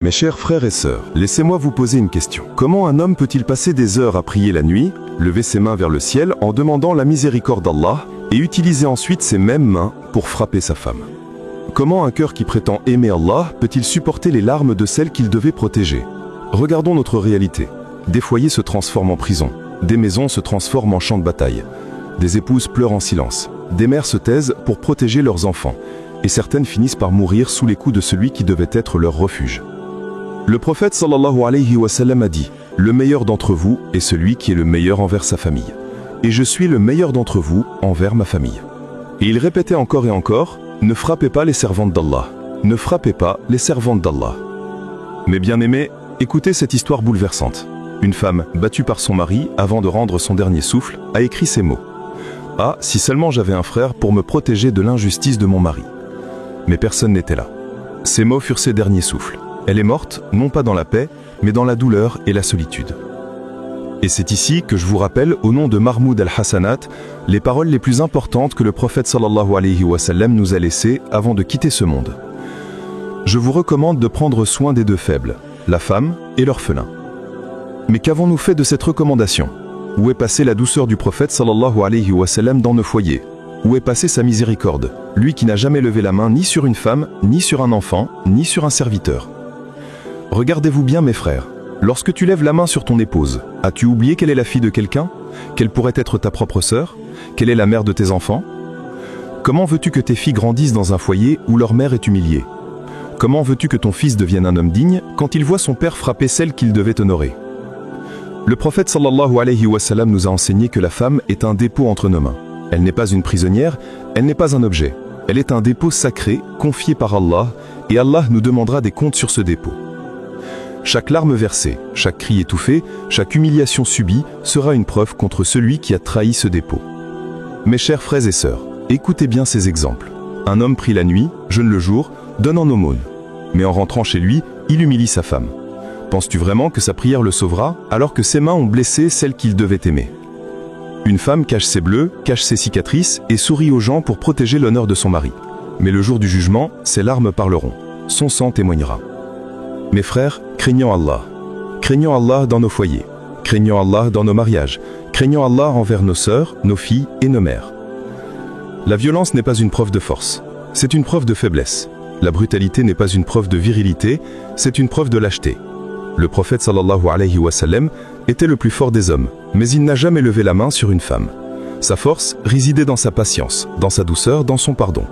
Mes chers frères et sœurs, laissez-moi vous poser une question. Comment un homme peut-il passer des heures à prier la nuit, lever ses mains vers le ciel en demandant la miséricorde d'Allah et utiliser ensuite ses mêmes mains pour frapper sa femme? Comment un cœur qui prétend aimer Allah peut-il supporter les larmes de celle qu'il devait protéger? Regardons notre réalité. Des foyers se transforment en prison, des maisons se transforment en champs de bataille, des épouses pleurent en silence, des mères se taisent pour protéger leurs enfants, et certaines finissent par mourir sous les coups de celui qui devait être leur refuge. Le prophète sallallahu alayhi wa sallam a dit « Le meilleur d'entre vous est celui qui est le meilleur envers sa famille. Et je suis le meilleur d'entre vous envers ma famille. » Et il répétait encore et encore « Ne frappez pas les servantes d'Allah. Ne frappez pas les servantes d'Allah. » Mes bien-aimés, écoutez cette histoire bouleversante. Une femme, battue par son mari avant de rendre son dernier souffle, a écrit ces mots. « Ah, si seulement j'avais un frère pour me protéger de l'injustice de mon mari. » Mais personne n'était là. Ces mots furent ses derniers souffles. Elle est morte, non pas dans la paix, mais dans la douleur et la solitude. Et c'est ici que je vous rappelle, au nom de Mahmoud al-Hassanat, les paroles les plus importantes que le prophète sallallahu alayhi wa sallam nous a laissées avant de quitter ce monde. Je vous recommande de prendre soin des deux faibles, la femme et l'orphelin. Mais qu'avons-nous fait de cette recommandation? Où est passée la douceur du prophète sallallahu alayhi wa sallam dans nos foyers? Où est passée sa miséricorde, lui qui n'a jamais levé la main ni sur une femme, ni sur un enfant, ni sur un serviteur? Regardez-vous bien mes frères, lorsque tu lèves la main sur ton épouse, as-tu oublié qu'elle est la fille de quelqu'un? Qu'elle pourrait être ta propre sœur? Qu'elle est la mère de tes enfants? Comment veux-tu que tes filles grandissent dans un foyer où leur mère est humiliée? Comment veux-tu que ton fils devienne un homme digne quand il voit son père frapper celle qu'il devait honorer? Le prophète sallallahu alayhi wa sallam nous a enseigné que la femme est un dépôt entre nos mains. Elle n'est pas une prisonnière, elle n'est pas un objet. Elle est un dépôt sacré, confié par Allah, et Allah nous demandera des comptes sur ce dépôt. Chaque larme versée, chaque cri étouffé, chaque humiliation subie sera une preuve contre celui qui a trahi ce dépôt. Mes chers frères et sœurs, écoutez bien ces exemples. Un homme prie la nuit, jeûne le jour, donne en aumône. Mais en rentrant chez lui, il humilie sa femme. Penses-tu vraiment que sa prière le sauvera alors que ses mains ont blessé celle qu'il devait aimer? Une femme cache ses bleus, cache ses cicatrices et sourit aux gens pour protéger l'honneur de son mari. Mais le jour du jugement, ses larmes parleront. Son sang témoignera. Mes frères, craignons Allah. Craignons Allah dans nos foyers. Craignons Allah dans nos mariages. Craignons Allah envers nos sœurs, nos filles et nos mères. La violence n'est pas une preuve de force. C'est une preuve de faiblesse. La brutalité n'est pas une preuve de virilité. C'est une preuve de lâcheté. Le prophète sallallahu alayhi wa sallam était le plus fort des hommes, mais il n'a jamais levé la main sur une femme. Sa force résidait dans sa patience, dans sa douceur, dans son pardon.